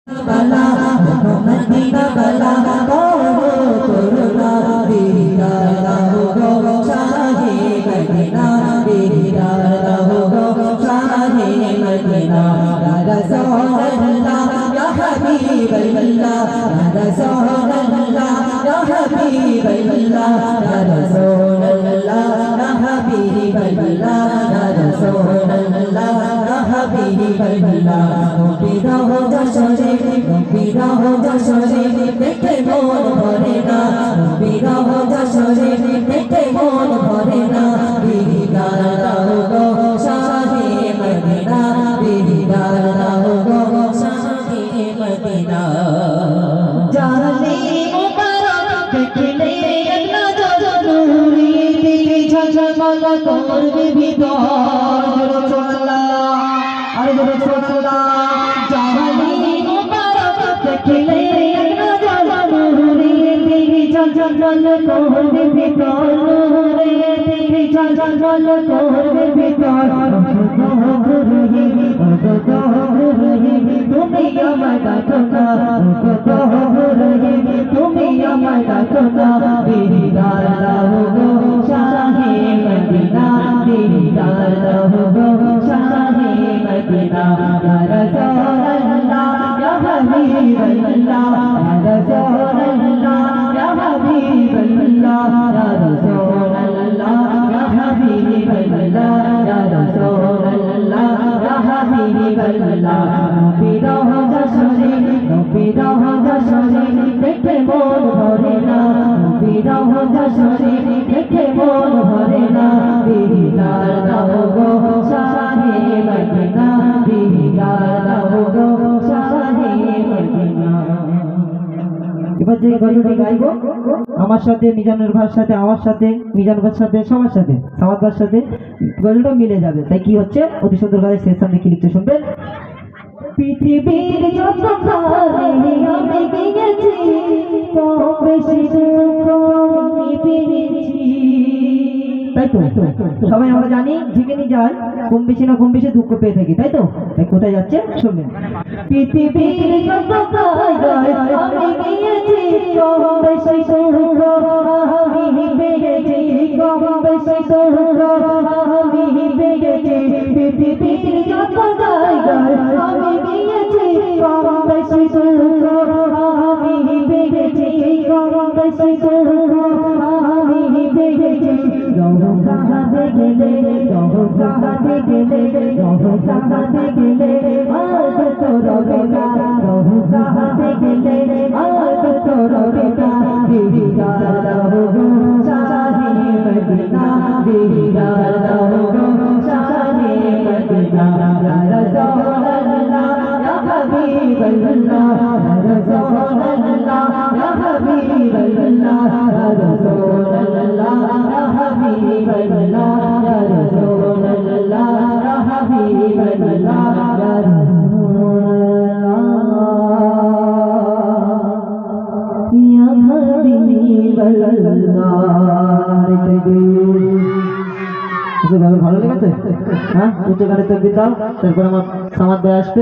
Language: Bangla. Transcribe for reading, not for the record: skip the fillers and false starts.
bala Madina bala Corona dira ho shahe Madina dira ho shahe Madina Rasulullah ya Habiballah Rasulullah ya Habiballah Rasulullah ya Habiballah Rasulullah ya Habiballah বিরহ যশোরে বিরহ যশোরে দেখে মন ভরে না বিরহ যশোরে দেখে মন ভরে না দিদার দাও গো শাহে মদিনা দিদার দাও গো শাহে মদিনা জানে মুবারক দেখলে এক নজর নূরি দিলে ঝলমল করবে ভিতর চলা আরে বড় ছোটরা জাহানি মুবারক দেখলে এক নজর নূরি দিলে ঝলমল করবে ভিতর নূরি দিলে ঝলমল করবে ভিতর তুমি আমার ডাকো না তুমি আমার ডাকো না দিদার দাও গো শাহে মদিনা দিদার দাও গো শাহে মদিনা রাসূলুল্লাহ ইয়া হাবিবাল্লাহ রাসূলুল্লাহ ইয়া হাবিবাল্লাহ রাসূলুল্লাহ ইয়া হাবিবাল্লাহ রাসূলুল্লাহ ইয়া হাবিবাল্লাহ বিরহ যশোরে বিরহ যশোরে দেখে মন ভরে না বিরহ যশোরে দেখে মন ভরে না দিদার দাও গো শাহে মদিনা দিদার দাও গো শাহে মদিনা। এবার যে গজলটি গাইবো আমার সাথে মিজানুর ভাইয়ের সাথে আমার সাথে মিজান ভাইয়ের সাথে সবার সাথে সামাদ ভাইয়ের সাথে গজলটা মিলে যাবে। তাই কি হচ্ছে অতি সুন্দর ভাবে শেষ সামনে কি লিখতে শুনবেন। পৃথিবীর যত প্রাণী আমি গিয়েছি কম বেশি দুঃখ আমি পেয়েছি। তাই তো সবাই আমরা জানি যেখানে যাই কম বেশি না কম বেশি দুঃখ পেয়ে থাকি তাই তো। তাই কোথায় যাচ্ছে শুনবেন। পৃথিবীর যত প্রাণী আমি গিয়েছি কম বেশি দুঃখ আমি পেয়েছি কম বেশি দুঃখ আমি পেয়েছি। পৃথিবীর যত জায়গায় আমি গিয়েছি কম বেশি দুঃখ আমি পেয়েছি কম বেশি দুঃখ আমি পেয়েছি। রহ সাহাতে গেলে রহ সাহাতে গেলে রহ সাহাতে গেলে আজ তো রবে না রহ সাহাতে গেলে আজ তো রবে না দিদার দাও গো শাহে মদিনা দিদার দাও গো শাহে মদিনা রাসূলুল্লাহ ইয়া হাবিবাল্লাহ রাসূলুল্লাহ ইয়া হাবিবাল্লাহ রাসূলুল্লাহ ইয়া হাবিবাল্লাহ রাসূলুল্লাহ ইয়া হাবিবাল্লাহ ইয়া হাবিবাল্লাহ। ভালো লেগেছে? হ্যাঁ উচ্চ গানে তকবীর দাও, তারপর আমার সামাদ ভাই আসবে।